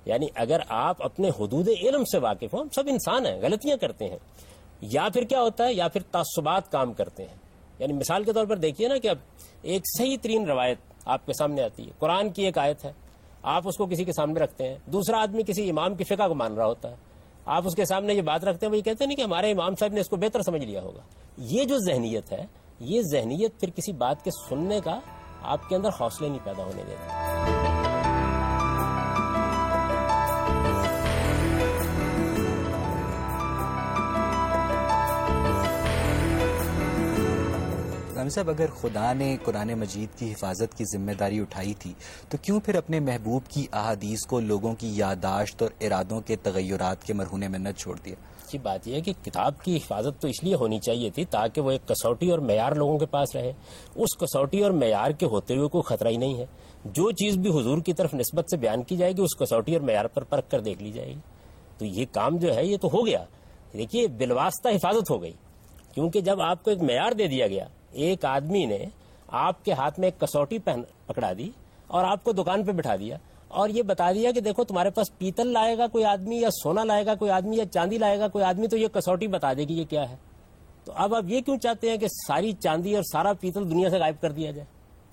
S1: یعنی اگر آپ اپنے حدود علم سے واقف ہوں، ہم سب انسان ہیں، غلطیاں کرتے ہیں. یا پھر کیا ہوتا ہے، یا پھر تعصبات کام کرتے ہیں. یعنی مثال کے طور پر دیکھیے نا کہ اب ایک صحیح ترین روایت آپ کے سامنے آتی ہے، قرآن کی ایک آیت ہے، آپ اس کو کسی کے سامنے رکھتے ہیں، دوسرا آدمی کسی امام کی فقہ کو مان رہا ہوتا ہے، آپ اس کے سامنے یہ بات رکھتے ہیں، وہ یہ کہتے ہیں کہ ہمارے امام صاحب نے اس کو بہتر سمجھ لیا ہوگا. یہ جو ذہنیت ہے، یہ ذہنیت پھر کسی بات کے سننے کا آپ کے اندر حوصلے نہیں پیدا ہونے دیتا.
S2: غامی صاحب اگر خدا نے قرآن مجید کی حفاظت کی ذمہ داری اٹھائی تھی تو کیوں پھر اپنے محبوب کی احادیث کو لوگوں کی یادداشت اور ارادوں کے تغیرات کے مرہون منت چھوڑ دیا؟
S1: کی بات یہ ہے کہ کتاب کی حفاظت تو اس لیے ہونی چاہیے تھی تاکہ وہ ایک کسوٹی اور معیار لوگوں کے پاس رہے. اس کسوٹی اور معیار کے ہوتے ہوئے کوئی خطرہ ہی نہیں ہے. جو چیز بھی حضور کی طرف نسبت سے بیان کی جائے گی اس کسوٹی اور معیار پر پرکھ کر دیکھ لی جائے گی. تو یہ کام جو ہے یہ تو ہو گیا. دیکھیے بالواسطہ حفاظت ہو گئی کیونکہ جب آپ کو ایک معیار دے دیا گیا, ایک آدمی نے آپ کے ہاتھ میں ایک کسوٹی پکڑا دی اور آپ کو دکان پہ بٹھا دیا اور یہ بتا دیا کہ دیکھو تمہارے پاس پیتل لائے گا کوئی آدمی یا سونا لائے گا کوئی آدمی یا چاندی لائے گا کوئی آدمی تو یہ کسوٹی بتا دے گی یہ کیا ہے. تو اب آپ یہ کیوں چاہتے ہیں کہ ساری چاندی اور سارا پیتل دنیا سے غائب کر دیا جائے,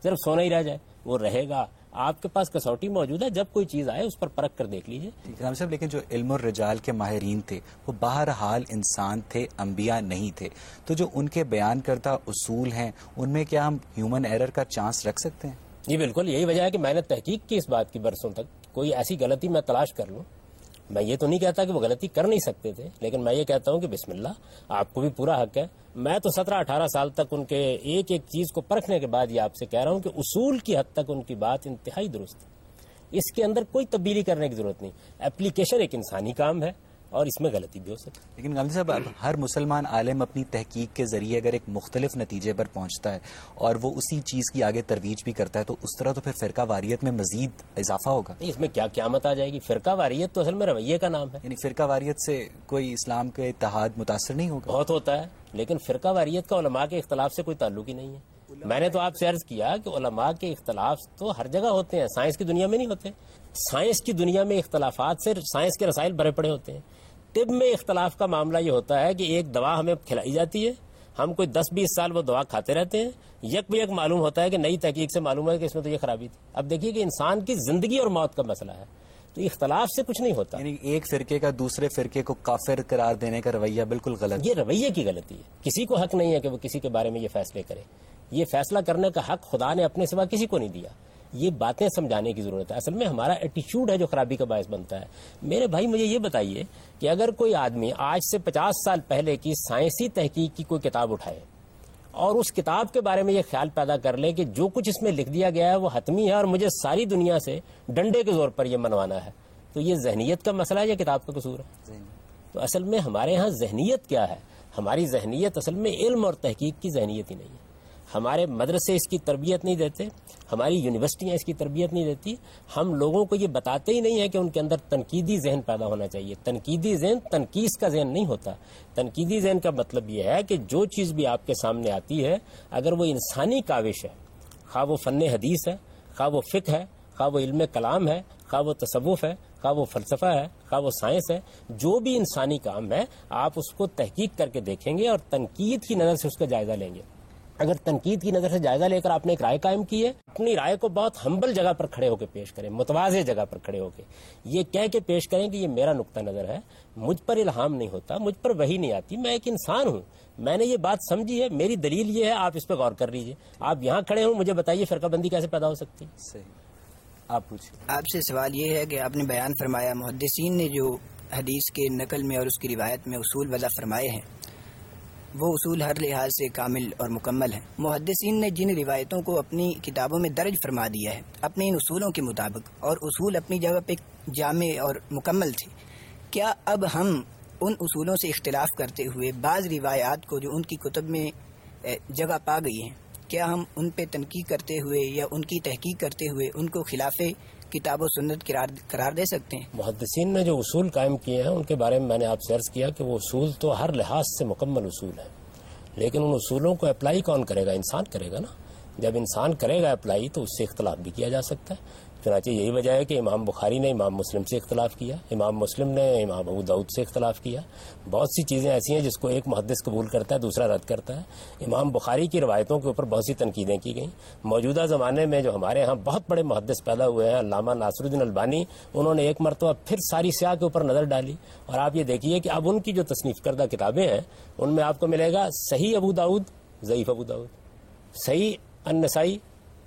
S1: صرف سونا ہی رہ جائے؟ وہ رہے گا. آپ کے پاس کسوٹی موجود ہے, جب کوئی چیز آئے اس پر پرکھ کر دیکھ لیجیے.
S2: غامی صاحب لیکن جو علم اور رجال کے ماہرین تھے وہ بہرحال انسان تھے, انبیاء نہیں تھے. تو جو ان کے بیان کردہ اصول ہیں ان میں کیا ہم ہیومن ایرر کا چانس رکھ سکتے ہیں؟
S1: جی بالکل, یہی وجہ ہے کہ میں نے تحقیق کی اس بات کی برسوں تک. کوئی ایسی غلطی میں تلاش کر لوں, میں یہ تو نہیں کہتا کہ وہ غلطی کر نہیں سکتے تھے, لیکن میں یہ کہتا ہوں کہ بسم اللہ, آپ کو بھی پورا حق ہے. میں تو 17-18 سال تک ان کے ایک ایک چیز کو پرکھنے کے بعد یہ آپ سے کہہ رہا ہوں کہ اصول کی حد تک ان کی بات انتہائی درست ہے. اس کے اندر کوئی تبدیلی کرنے کی ضرورت نہیں. اپلیکیشن ایک انسانی کام ہے اور اس میں غلطی بھی ہو سکتی ہے.
S2: لیکن غامی صاحب اب ہر مسلمان عالم اپنی تحقیق کے ذریعے اگر ایک مختلف نتیجے پر پہنچتا ہے اور وہ اسی چیز کی آگے ترویج بھی کرتا ہے تو اس طرح تو پھر فرقہ واریت میں مزید اضافہ ہوگا.
S1: اس میں کیا قیامت آ جائے گی؟ فرقہ واریت تو اصل میں رویے کا نام ہے.
S2: یعنی فرقہ واریت سے کوئی اسلام کے اتحاد متاثر نہیں ہوگا؟
S1: بہت ہوتا ہے, لیکن فرقہ واریت کا علماء کے اختلاف سے کوئی تعلق ہی نہیں ہے. میں نے تو آپ سے عرض کیا کہ علماء کے اختلاف تو ہر جگہ ہوتے ہیں, سائنس کی دنیا میں نہیں ہوتے. سائنس کی دنیا میں اختلافات سے سائنس کے رسائل بھرے پڑے ہوتے ہیں. طب میں اختلاف کا معاملہ یہ ہوتا ہے کہ ایک دوا ہمیں کھلائی جاتی ہے, ہم کوئی 10-20 سال وہ دوا کھاتے رہتے ہیں, یک بیک معلوم ہوتا ہے کہ نئی تحقیق سے معلوم ہے کہ اس میں تو یہ خرابی تھی. اب دیکھیے کہ انسان کی زندگی اور موت کا مسئلہ ہے, تو اختلاف سے کچھ نہیں ہوتا.
S2: یعنی ایک فرقے کا دوسرے فرقے کو کافر قرار دینے کا رویہ بالکل غلط.
S1: یہ رویے کی غلطی ہے. کسی کو حق نہیں ہے کہ وہ کسی کے بارے میں یہ فیصلے کرے. یہ فیصلہ کرنے کا حق خدا نے اپنے سوا کسی کو نہیں دیا. یہ باتیں سمجھانے کی ضرورت ہے. اصل میں ہمارا ایٹیچیوڈ ہے جو خرابی کا باعث بنتا ہے. میرے بھائی مجھے یہ بتائیے کہ اگر کوئی آدمی آج سے 50 سال پہلے کی سائنسی تحقیق کی کوئی کتاب اٹھائے اور اس کتاب کے بارے میں یہ خیال پیدا کر لے کہ جو کچھ اس میں لکھ دیا گیا ہے وہ حتمی ہے اور مجھے ساری دنیا سے ڈنڈے کے زور پر یہ منوانا ہے, تو یہ ذہنیت کا مسئلہ ہے یا کتاب کا قصور ہے؟ تو اصل میں ہمارے ہاں ذہنیت کیا ہے؟ ہماری ذہنیت اصل میں علم اور تحقیق کی ذہنیت ہی نہیں ہے. ہمارے مدرسے اس کی تربیت نہیں دیتے, ہماری یونیورسٹیاں اس کی تربیت نہیں دیتی. ہم لوگوں کو یہ بتاتے ہی نہیں ہے کہ ان کے اندر تنقیدی ذہن پیدا ہونا چاہیے. تنقیدی ذہن تنقیص کا ذہن نہیں ہوتا. تنقیدی ذہن کا مطلب یہ ہے کہ جو چیز بھی آپ کے سامنے آتی ہے اگر وہ انسانی کاوش ہے, خواہ وہ فن حدیث ہے, خواہ وہ فقہ ہے, خواہ وہ علم کلام ہے, خواہ وہ تصوف ہے, خواہ وہ فلسفہ ہے, خواہ وہ سائنس ہے, جو بھی انسانی کام ہے آپ اس کو تحقیق کر کے دیکھیں گے اور تنقید کی نظر سے اس کا جائزہ لیں گے. اگر تنقید کی نظر سے جائزہ لے کر آپ نے ایک رائے قائم کی ہے, اپنی رائے کو بہت ہمبل جگہ پر کھڑے ہو کے پیش کریں, متواضع جگہ پر کھڑے ہو کے یہ کہہ کے پیش کریں کہ یہ میرا نقطہ نظر ہے, مجھ پر الہام نہیں ہوتا, مجھ پر وحی نہیں آتی, میں ایک انسان ہوں, میں نے یہ بات سمجھی ہے, میری دلیل یہ ہے, آپ اس پہ غور کر لیجئے. آپ یہاں کھڑے ہوں, مجھے بتائیے فرقہ بندی کیسے پیدا ہو سکتی؟
S2: صحیح. آپ پوچھیں.
S6: آپ سے سوال یہ ہے کہ آپ نے بیان فرمایا محدثین نے جو حدیث کے نقل میں اور اس کی روایت میں اصول وضع فرمائے ہیں وہ اصول ہر لحاظ سے کامل اور مکمل ہیں. محدثین نے جن روایتوں کو اپنی کتابوں میں درج فرما دیا ہے اپنے ان اصولوں کے مطابق, اور اصول اپنی جگہ پہ جامع اور مکمل تھے, کیا اب ہم ان اصولوں سے اختلاف کرتے ہوئے بعض روایات کو جو ان کی کتب میں جگہ پا گئی ہیں, کیا ہم ان پہ تنقید کرتے ہوئے یا ان کی تحقیق کرتے ہوئے ان کو خلاف کتاب و سنت قرار دے سکتے ہیں؟
S1: محدثین نے جو اصول قائم کیے ہیں ان کے بارے میں نے آپ سے عرض کیا کہ وہ اصول تو ہر لحاظ سے مکمل اصول ہیں, لیکن ان اصولوں کو اپلائی کون کرے گا؟ انسان کرے گا نا. جب انسان کرے گا اپلائی تو اس سے اختلاف بھی کیا جا سکتا ہے. چنانچہ یہی وجہ ہے کہ امام بخاری نے امام مسلم سے اختلاف کیا, امام مسلم نے امام ابو داؤد سے اختلاف کیا. بہت سی چیزیں ایسی ہیں جس کو ایک محدث قبول کرتا ہے دوسرا رد کرتا ہے. امام بخاری کی روایتوں کے اوپر بہت سی تنقیدیں کی گئیں. موجودہ زمانے میں جو ہمارے ہاں بہت بڑے محدث پیدا ہوئے ہیں, علامہ ناصر الدین البانی, انہوں نے ایک مرتبہ پھر ساری سیاہ کے اوپر نظر ڈالی, اور آپ یہ دیکھیے کہ اب ان کی جو تصنیف کردہ کتابیں ہیں ان میں آپ کو ملے گا صحیح ابو داؤد, ضعیف ابو داؤد, صحیح النسائی,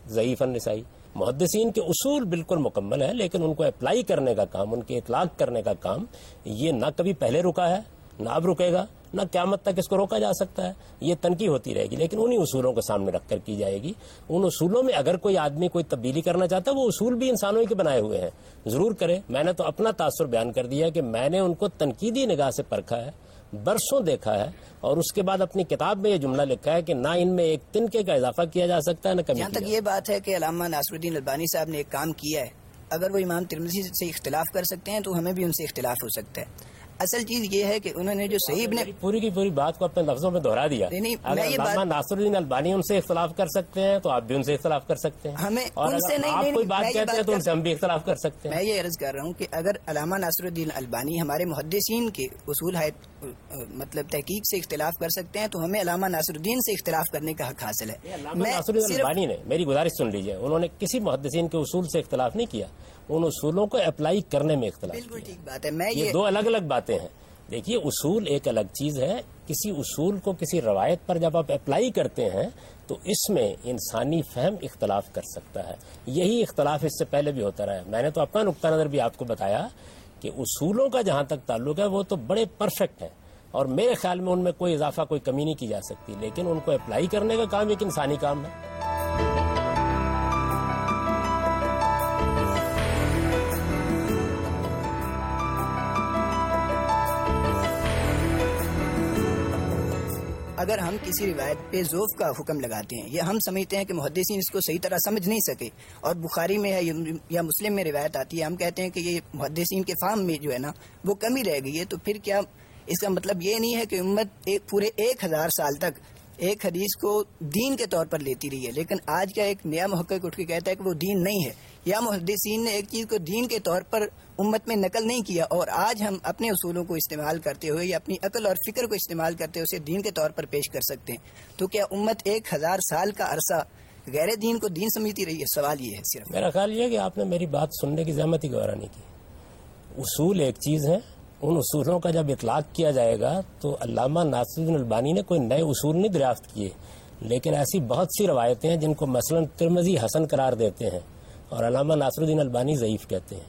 S1: ضعیف النسائی. محدثین کے اصول بالکل مکمل ہیں, لیکن ان کو اپلائی کرنے کا کام, ان کے اطلاق کرنے کا کام یہ نہ کبھی پہلے رکا ہے نہ اب رکے گا نہ قیامت تک اس کو روکا جا سکتا ہے. یہ تنقید ہوتی رہے گی لیکن انہی اصولوں کو سامنے رکھ کر کی جائے گی. ان اصولوں میں اگر کوئی آدمی کوئی تبدیلی کرنا چاہتا ہے وہ اصول بھی انسانوں کے بنائے ہوئے ہیں, ضرور کرے. میں نے تو اپنا تاثر بیان کر دیا کہ میں نے ان کو تنقیدی نگاہ سے پرکھا ہے, برسوں دیکھا ہے, اور اس کے بعد اپنی کتاب میں یہ جملہ لکھا ہے کہ نہ ان میں ایک تنکے کا اضافہ کیا جا سکتا ہے نہ کمی.
S6: جہاں تک یہ بات ہے کہ علامہ ناصر الدین البانی صاحب نے ایک کام کیا ہے, اگر وہ امام ترمذی سے اختلاف کر سکتے ہیں تو ہمیں بھی ان سے اختلاف ہو سکتا ہے. اصل چیز یہ ہے کہ انہوں نے جو صحیح ابن
S1: پوری کی پوری بات کو اپنے لفظوں میں دہرا دیا. اگر علامہ ناصر الدین البانی ان سے اختلاف کر سکتے ہیں تو آپ بھی ان سے اختلاف کر سکتے ہیں,
S6: ہمیں
S1: اور اگر آپ کوئی بات کہتے ہیں تو ان سے ہم بھی اختلاف کر سکتے ہیں.
S6: میں یہ عرض کر رہا ہوں کہ اگر علامہ ناصر الدین البانی ہمارے محدثین کے اصول مطلب تحقیق سے اختلاف کر سکتے ہیں تو ہمیں علامہ ناصر الدین سے اختلاف کرنے کا حق حاصل ہے.
S1: علامہ ناصر الدین البانی نے, میری گزارش سن لیجیے, انہوں نے کسی محدثین کے اصول سے اختلاف نہیں کیا, ان اصولوں کو اپلائی کرنے میں اختلاف.
S6: بالکل ٹھیک بات ہے. میں
S1: یہ دو الگ الگ باتیں ہیں. دیکھیے اصول ایک الگ چیز ہے, کسی اصول کو کسی روایت پر جب آپ اپلائی کرتے ہیں تو اس میں انسانی فہم اختلاف کر سکتا ہے. یہی اختلاف اس سے پہلے بھی ہوتا رہا ہے. میں نے تو اپنا نقطہ نظر بھی آپ کو بتایا کہ اصولوں کا جہاں تک تعلق ہے وہ تو بڑے پرفیکٹ ہیں اور میرے خیال میں ان میں کوئی اضافہ کوئی کمی نہیں کی جا سکتی, لیکن ان کو اپلائی کرنے کا کام ایک انسانی کام ہے.
S6: اگر ہم کسی روایت پہ ذوف کا حکم لگاتے ہیں یا ہم سمجھتے ہیں کہ محدثین اس کو صحیح طرح سمجھ نہیں سکے اور بخاری میں ہے یا مسلم میں روایت آتی ہے, ہم کہتے ہیں کہ یہ محدثین کے فہم میں جو ہے نا وہ کمی رہ گئی ہے, تو پھر کیا اس کا مطلب یہ نہیں ہے کہ امت پورے 1000 سال تک ایک حدیث کو دین کے طور پر لیتی رہی ہے, لیکن آج کا ایک نیا محقق اٹھ کے کہتا ہے کہ وہ دین نہیں ہے, یا محدثین نے ایک چیز کو دین کے طور پر امت میں نقل نہیں کیا اور آج ہم اپنے اصولوں کو استعمال کرتے ہوئے یا اپنی عقل اور فکر کو استعمال کرتے ہوئے اسے دین کے طور پر پیش کر سکتے ہیں. تو کیا امت 1000 سال کا عرصہ غیر دین کو دین سمجھتی رہی ہے؟ سوال یہ ہے. صرف میرا
S1: خیال یہ ہے کہ آپ نے میری بات سننے کی زحمت ہی گوارا نہیں کی. اصول ایک چیز ہے, ان اصولوں کا جب اطلاق کیا جائے گا تو علامہ ناصر الدین البانی نے کوئی نئے اصول نہیں دریافت کیے, لیکن ایسی بہت سی روایتیں ہیں جن کو مثلا ترمذی حسن قرار دیتے ہیں اور علامہ ناصر الدین البانی ضعیف کہتے ہیں.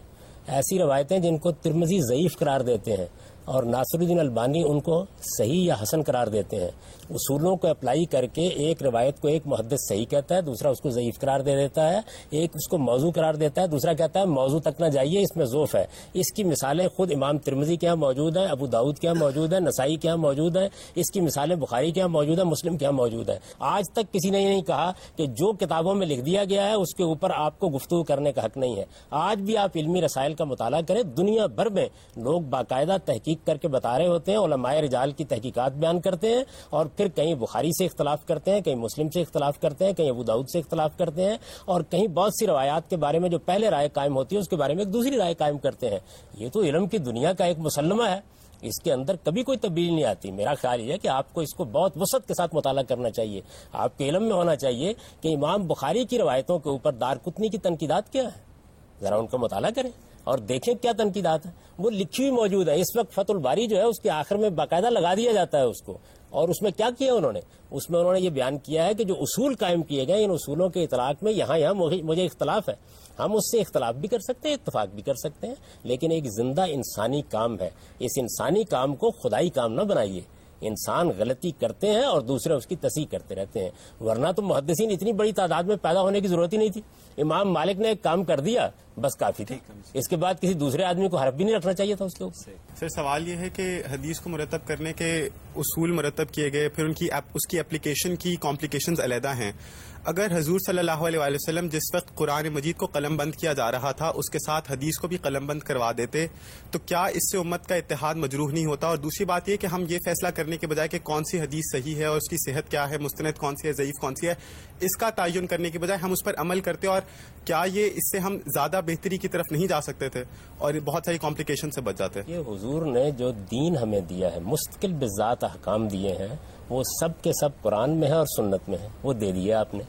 S1: ایسی روایتیں جن کو ترمذی ضعیف قرار دیتے ہیں اور ناصر الدین البانی ان کو صحیح یا حسن قرار دیتے ہیں. اصولوں کو اپلائی کر کے ایک روایت کو ایک محدث صحیح کہتا ہے, دوسرا اس کو ضعیف قرار دے دیتا ہے, ایک اس کو موضوع قرار دیتا ہے, دوسرا کہتا ہے موضوع تک نہ جائیے اس میں ضعف ہے. اس کی مثالیں خود امام ترمذی کے یہاں موجود ہیں, ابو داؤد کے یہاں موجود ہیں, نسائی کے یہاں موجود ہیں, اس کی مثالیں بخاری کے یہاں موجود ہیں, مسلم کے یہاں موجود ہیں. آج تک کسی نے یہ نہیں کہا کہ جو کتابوں میں لکھ دیا گیا ہے اس کے اوپر آپ کو گفتگو کرنے کا حق نہیں ہے. آج بھی آپ علمی رسائل کا مطالعہ کریں, دنیا بھر میں لوگ باقاعدہ تحقیق کر کے بتا رہے ہوتے ہیں, علماء رجال کی تحقیقات بیان کرتے ہیں اور پھر کہیں بخاری سے اختلاف کرتے ہیں, کہیں مسلم سے اختلاف کرتے ہیں, کہیں ابو داؤد سے اختلاف کرتے ہیں اور کہیں بہت سی روایات کے بارے میں جو پہلے رائے قائم ہوتی ہے اس کے بارے میں ایک دوسری رائے قائم کرتے ہیں. یہ تو علم کی دنیا کا ایک مسلمہ ہے, اس کے اندر کبھی کوئی تبدیلی نہیں آتی. میرا خیال یہ ہے کہ آپ کو اس کو بہت وسعت کے ساتھ مطالعہ کرنا چاہیے. آپ کے علم میں ہونا چاہیے کہ امام بخاری کی روایتوں کے اوپر دارقطنی کی تنقیدات کیا ہے, ذرا ان کا مطالعہ کریں اور دیکھیں کیا تنقیدات ہیں. وہ لکھی ہوئی موجود ہے. اس وقت فتح الباری جو ہے اس کے آخر میں باقاعدہ لگا دیا جاتا ہے اس کو, اور اس میں کیا کیا انہوں نے, اس میں انہوں نے یہ بیان کیا ہے کہ جو اصول قائم کیے گئے ان اصولوں کے اطلاق میں یہاں مجھے اختلاف ہے. ہم اس سے اختلاف بھی کر سکتے ہیں, اتفاق بھی کر سکتے ہیں, لیکن ایک زندہ انسانی کام ہے. اس انسانی کام کو خدائی کام نہ بنائیے. انسان غلطی کرتے ہیں اور دوسرے اس کی تصحیح کرتے رہتے ہیں, ورنہ تو محدثین اتنی بڑی تعداد میں پیدا ہونے کی ضرورت ہی نہیں تھی. امام مالک نے ایک کام کر دیا, بس کافی تھی. اس کے بعد کسی دوسرے آدمی کو حرف بھی نہیں رکھنا چاہیے تھا اس کے اوپر.
S7: سر سوال یہ ہے کہ حدیث کو مرتب کرنے کے اصول مرتب کیے گئے, پھر اس کی اپلیکیشن کی کمپلیکیشنز علیحدہ ہیں. اگر حضور صلی اللہ علیہ وسلم جس وقت قرآن مجید کو قلم بند کیا جا رہا تھا اس کے ساتھ حدیث کو بھی قلم بند کروا دیتے تو کیا اس سے امت کا اتحاد مجروح نہیں ہوتا؟ اور دوسری بات یہ کہ ہم یہ فیصلہ کرنے کے بجائے کہ کون سی حدیث صحیح ہے اور اس کی صحت کیا ہے, مستند کون سی ہے, ضعیف کون سی ہے, اس کا تعین کرنے کے بجائے ہم اس پر عمل کرتے, اور کیا یہ اس سے ہم زیادہ بہتری کی طرف نہیں جا سکتے تھے اور بہت ساری کمپلیکیشن سے بچ جاتے؟
S1: یہ حضور نے جو دین ہمیں دیا ہے, مستقل بذات احکام دیے ہیں, وہ سب کے سب قرآن میں ہے اور سنت میں ہے, وہ دے دیا آپ نے.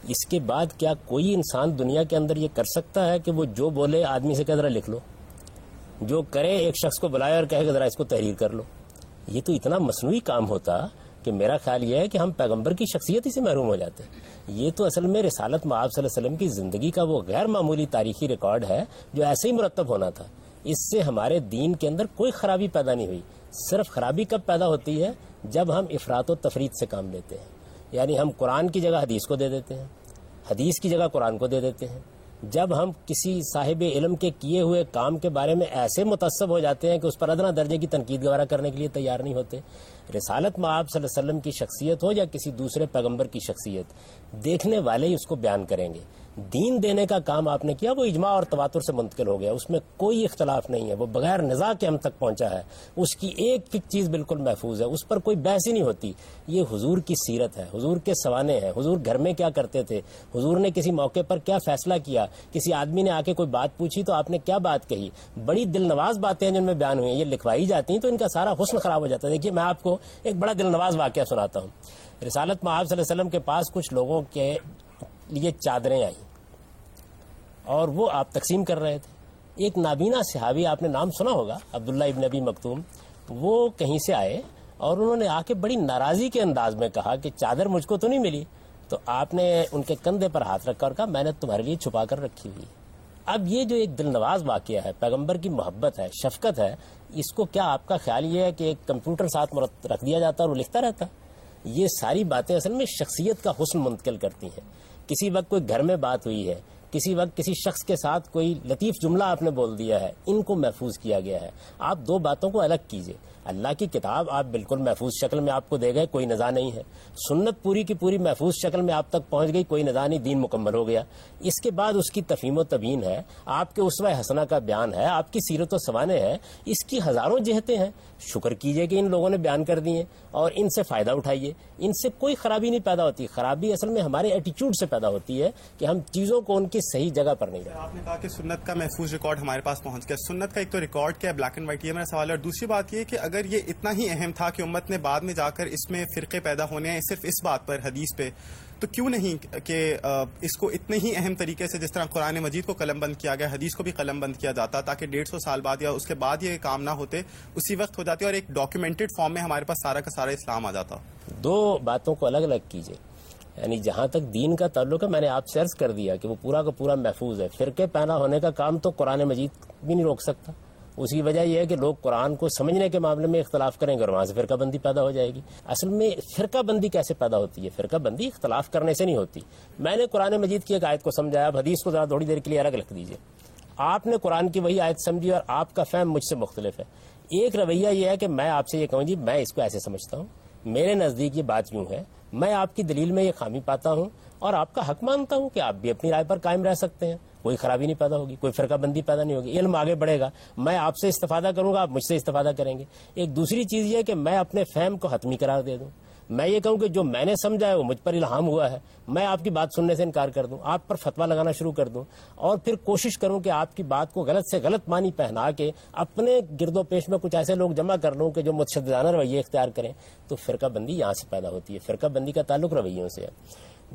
S1: اس کے بعد کیا کوئی انسان دنیا کے اندر یہ کر سکتا ہے کہ وہ جو بولے آدمی سے کہہ ذرا لکھ لو, جو کرے ایک شخص کو بلائے اور کہے کہ ذرا اس کو تحریر کر لو؟ یہ تو اتنا مصنوعی کام ہوتا کہ میرا خیال یہ ہے کہ ہم پیغمبر کی شخصیت ہی سے محروم ہو جاتے ہیں. یہ تو اصل میں رسالت مآب صلی اللہ علیہ وسلم کی زندگی کا وہ غیر معمولی تاریخی ریکارڈ ہے جو ایسے ہی مرتب ہونا تھا. اس سے ہمارے دین کے اندر کوئی خرابی پیدا نہیں ہوئی. صرف خرابی کب پیدا ہوتی ہے؟ جب ہم افراط و تفریط سے کام لیتے ہیں. یعنی ہم قرآن کی جگہ حدیث کو دے دیتے ہیں, حدیث کی جگہ قرآن کو دے دیتے ہیں. جب ہم کسی صاحب علم کے کیے ہوئے کام کے بارے میں ایسے متعصب ہو جاتے ہیں کہ اس پر ادنا درجے کی تنقید گوارا کرنے کے لیے تیار نہیں ہوتے. رسالت میں آپ صلی اللہ علیہ وسلم کی شخصیت ہو یا کسی دوسرے پیغمبر کی شخصیت, دیکھنے والے ہی اس کو بیان کریں گے. دین دینے کا کام آپ نے کیا, وہ اجماع اور تواتر سے منتقل ہو گیا, اس میں کوئی اختلاف نہیں ہے, وہ بغیر نزاع کے ہم تک پہنچا ہے. اس کی ایک چیز بالکل محفوظ ہے, اس پر کوئی بحث ہی نہیں ہوتی. یہ حضور کی سیرت ہے, حضور کے سوانے ہیں, حضور گھر میں کیا کرتے تھے, حضور نے کسی موقع پر کیا فیصلہ کیا, کسی آدمی نے آ کے کوئی بات پوچھی تو آپ نے کیا بات کہی. بڑی دل نواز باتیں ہیں جن میں بیان ہوئی ہیں, یہ لکھوائی جاتی ہیں تو ان کا سارا حسن خراب ہو جاتا ہے. دیکھیے میں آپ کو ایک بڑا دل نواز واقعہ سناتا ہوں. رسالت میں آپ صلی اللہ علیہ وسلم کے پاس کچھ لوگوں کے لیے چادریں آئیں اور وہ آپ تقسیم کر رہے تھے. ایک نابینا صحابی, آپ نے نام سنا ہوگا, عبداللہ ابن ابی مکتوم, وہ کہیں سے آئے اور انہوں نے آ کے بڑی ناراضی کے انداز میں کہا کہ چادر مجھ کو تو نہیں ملی. تو آپ نے ان کے کندھے پر ہاتھ رکھ کر کہا میں نے تمہارے لیے چھپا کر رکھی ہوئی. اب یہ جو ایک دل نواز واقعہ ہے, پیغمبر کی محبت ہے, شفقت ہے, اس کو کیا آپ کا خیال یہ ہے کہ ایک کمپیوٹر ساتھ رکھ دیا جاتا ہے اور وہ لکھتا رہتا؟ یہ ساری باتیں اصل میں شخصیت کا حسن منتقل کرتی ہیں. کسی وقت کوئی گھر میں بات ہوئی ہے, کسی وقت کسی شخص کے ساتھ کوئی لطیف جملہ آپ نے بول دیا ہے, ان کو محفوظ کیا گیا ہے. آپ دو باتوں کو الگ کیجئے. اللہ کی کتاب آپ بالکل محفوظ شکل میں آپ کو دے گئے, کوئی نزاع نہیں ہے. سنت پوری کی پوری محفوظ شکل میں آپ تک پہنچ گئی, کوئی نزاع نہیں, دین مکمل ہو گیا. اس کے بعد اس کی تفہیم و تبیین ہے, آپ کے اسوہ حسنہ کا بیان ہے, آپ کی سیرت و سوانے ہے. اس کی ہزاروں جہتیں ہیں. شکر کیجئے کہ ان لوگوں نے بیان کر دی ہیں اور ان سے فائدہ اٹھائیے. ان سے کوئی خرابی نہیں پیدا ہوتی. خرابی اصل میں ہمارے ایٹیچیوڈ سے پیدا ہوتی ہے کہ ہم چیزوں کو ان کی صحیح جگہ پر نہیں رکھتے.
S7: آپ نے کہا کہ سنت کا محفوظ ریکارڈ ہمارے پاس پہنچ گیا. سنت کا ایک تو ریکارڈ کیا ہے, بلیک اینڈ وائٹ, یہ میرا سوال ہے. اور دوسری بات یہ کہ اگر یہ اتنا ہی اہم تھا کہ امت نے بعد میں جا کر اس میں فرقے پیدا ہونے ہیں صرف اس بات پر, حدیث پہ, تو کیوں نہیں کہ اس کو اتنے ہی اہم طریقے سے جس طرح قرآن مجید کو قلم بند کیا گیا, حدیث کو بھی قلم بند کیا جاتا, تاکہ 150 سال بعد یا اس کے بعد یہ کام نہ ہوتے, اسی وقت ہو جاتے اور ایک ڈاکیومنٹڈ فارم میں ہمارے پاس سارا کا سارا اسلام آ جاتا.
S1: دو باتوں کو الگ الگ کیجئے. یعنی جہاں تک دین کا تعلق ہے, میں نے آپ سے عرض کر دیا کہ وہ پورا کا پورا محفوظ ہے. فرقے پیدا ہونے کا کام تو قرآن مجید بھی نہیں روک سکتا. اس کی وجہ یہ ہے کہ لوگ قرآن کو سمجھنے کے معاملے میں اختلاف کریں گے اور وہاں سے فرقہ بندی پیدا ہو جائے گی. اصل میں فرقہ بندی کیسے پیدا ہوتی ہے؟ فرقہ بندی اختلاف کرنے سے نہیں ہوتی. میں نے قرآن مجید کی ایک آیت کو سمجھایا, اب حدیث کو ذرا تھوڑی دیر کے لیے الگ رکھ دیجیے. آپ نے قرآن کی وہی آیت سمجھی اور آپ کا فہم مجھ سے مختلف ہے. ایک رویہ یہ ہے کہ میں آپ سے یہ کہوں جی میں اس کو ایسے سمجھتا ہوں, میرے نزدیک یہ بات یوں ہے, میں آپ کی دلیل میں یہ خامی پاتا ہوں اور آپ کا حق مانتا ہوں کہ آپ بھی اپنی رائے پر قائم رہ سکتے ہیں. کوئی خرابی نہیں پیدا ہوگی, کوئی فرقہ بندی پیدا نہیں ہوگی, علم آگے بڑھے گا. میں آپ سے استفادہ کروں گا, آپ مجھ سے استفادہ کریں گے. ایک دوسری چیز یہ کہ میں اپنے فہم کو حتمی قرار دے دوں. میں یہ کہوں کہ جو میں نے سمجھا ہے وہ مجھ پر الہام ہوا ہے, میں آپ کی بات سننے سے انکار کر دوں, آپ پر فتویٰ لگانا شروع کر دوں, اور پھر کوشش کروں کہ آپ کی بات کو غلط سے غلط معنی پہنا کے اپنے گرد و پیش میں کچھ ایسے لوگ جمع کر لوں کہ جو متشددانہ رویے اختیار کریں. تو فرقہ بندی یہاں سے پیدا ہوتی ہے. فرقہ بندی کا تعلق رویوں سے ہے.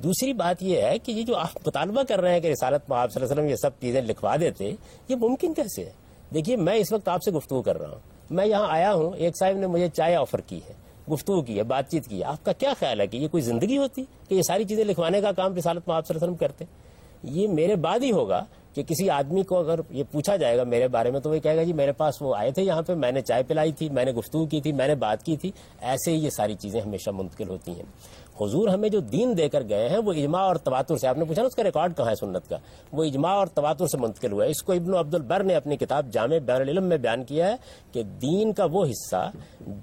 S1: دوسری بات یہ ہے کہ یہ جو آپ مطالبہ کر رہے ہیں کہ رسالت میں آپ صلی اللہ علیہ وسلم یہ سب چیزیں لکھوا دیتے, یہ ممکن کیسے ہے؟ دیکھیے میں اس وقت آپ سے گفتگو کر رہا ہوں, میں یہاں آیا ہوں, ایک صاحب نے مجھے چائے آفر کی ہے, گفتگو کی ہے, بات چیت کی ہے. آپ کا کیا خیال ہے کہ یہ کوئی زندگی ہوتی کہ یہ ساری چیزیں لکھوانے کا کام رسالت میں آپ صلی اللہ علیہ وسلم کرتے؟ یہ میرے بعد ہی ہوگا کہ کسی آدمی کو اگر یہ پوچھا جائے گا میرے بارے میں تو وہ کہے گا جی میرے پاس وہ آئے تھے یہاں پہ, میں نے چائے پلائی تھی, میں نے گفتگو کی تھی, میں نے بات کی تھی. ایسے ہی یہ ساری چیزیں ہمیشہ منتقل ہوتی ہیں. حضور ہمیں جو دین دے کر گئے ہیں وہ اجماع اور تواتر سے, آپ نے پوچھا نا اس کا ریکارڈ کہاں ہے سنت کا, وہ اجماع اور تواتر سے منتقل ہوا ہے. اس کو ابن عبد البر نے اپنی کتاب جامع بین العلم میں بیان کیا ہے کہ دین کا وہ حصہ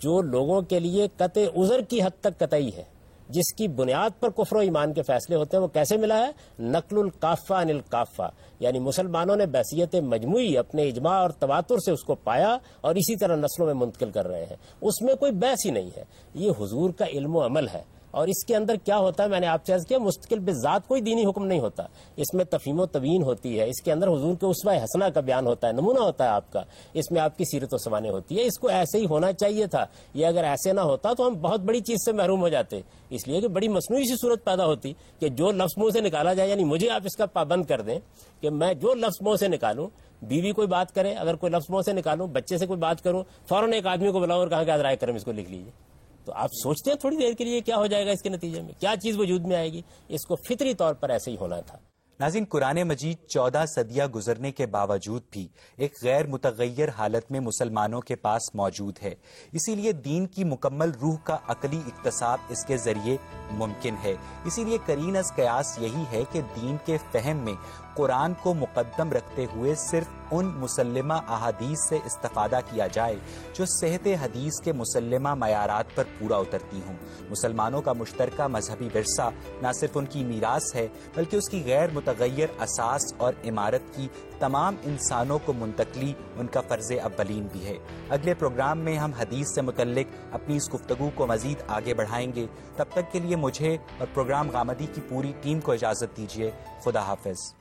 S1: جو لوگوں کے لیے قطع عذر کی حد تک قطعی ہے, جس کی بنیاد پر کفر و ایمان کے فیصلے ہوتے ہیں, وہ کیسے ملا ہے؟ نقل الکافہ عن الکافہ, یعنی مسلمانوں نے بحثیت مجموعی اپنے اجماع اور تواتر سے اس کو پایا اور اسی طرح نسلوں میں منتقل کر رہے ہیں. اس میں کوئی بحث ہی نہیں ہے. یہ حضور کا علم و عمل ہے. اور اس کے اندر کیا ہوتا ہے, میں نے آپ سے عرض کیا, مستقل بذات کوئی دینی حکم نہیں ہوتا. اس میں تفہیم و تبیین ہوتی ہے, اس کے اندر حضور کے اسوہ حسنہ کا بیان ہوتا ہے, نمونہ ہوتا ہے آپ کا, اس میں آپ کی سیرت و سوانے ہوتی ہے. اس کو ایسے ہی ہونا چاہیے تھا. یہ اگر ایسے نہ ہوتا تو ہم بہت بڑی چیز سے محروم ہو جاتے, اس لیے کہ بڑی مصنوعی سی صورت پیدا ہوتی کہ جو لفظ منہ سے نکالا جائے, یعنی مجھے آپ اس کا پابند کر دیں کہ میں جو لفظ منہ سے نکالوں, بیوی کوئی بات کرے, اگر کوئی لفظ منہ سے نکالوں, بچے سے کوئی بات کروں, فوراً ایک آدمی کو بلاؤ اور کہاں کہ رائے کرم اس کو لکھ لیجیے. تو آپ سوچتے ہیں تھوڑی دیر کے لیے کیا ہو جائے گا, اس کے نتیجے میں کیا چیز وجود میں آئے گی. اس کو فطری طور پر ایسے ہی ہونا تھا.
S2: ناظرین، قرآن مجید 14 صدیاں گزرنے کے باوجود بھی ایک غیر متغیر حالت میں مسلمانوں کے پاس موجود ہے. اسی لیے دین کی مکمل روح کا عقلی اکتساب اس کے ذریعے ممکن ہے. اسی لیے قرین از قیاس یہی ہے کہ دین کے فہم میں قرآن کو مقدم رکھتے ہوئے صرف ان مسلمہ احادیث سے استفادہ کیا جائے جو صحت حدیث کے مسلمہ معیارات پر پورا اترتی ہوں. مسلمانوں کا مشترکہ مذہبی ورثہ نہ صرف ان کی میراث ہے بلکہ اس کی غیر متغیر اساس اور عمارت کی تمام انسانوں کو منتقلی ان کا فرض اولین بھی ہے. اگلے پروگرام میں ہم حدیث سے متعلق اپنی اس گفتگو کو مزید آگے بڑھائیں گے. تب تک کے لیے مجھے اور پروگرام غامدی کی پوری ٹیم کو اجازت دیجیے. خدا حافظ.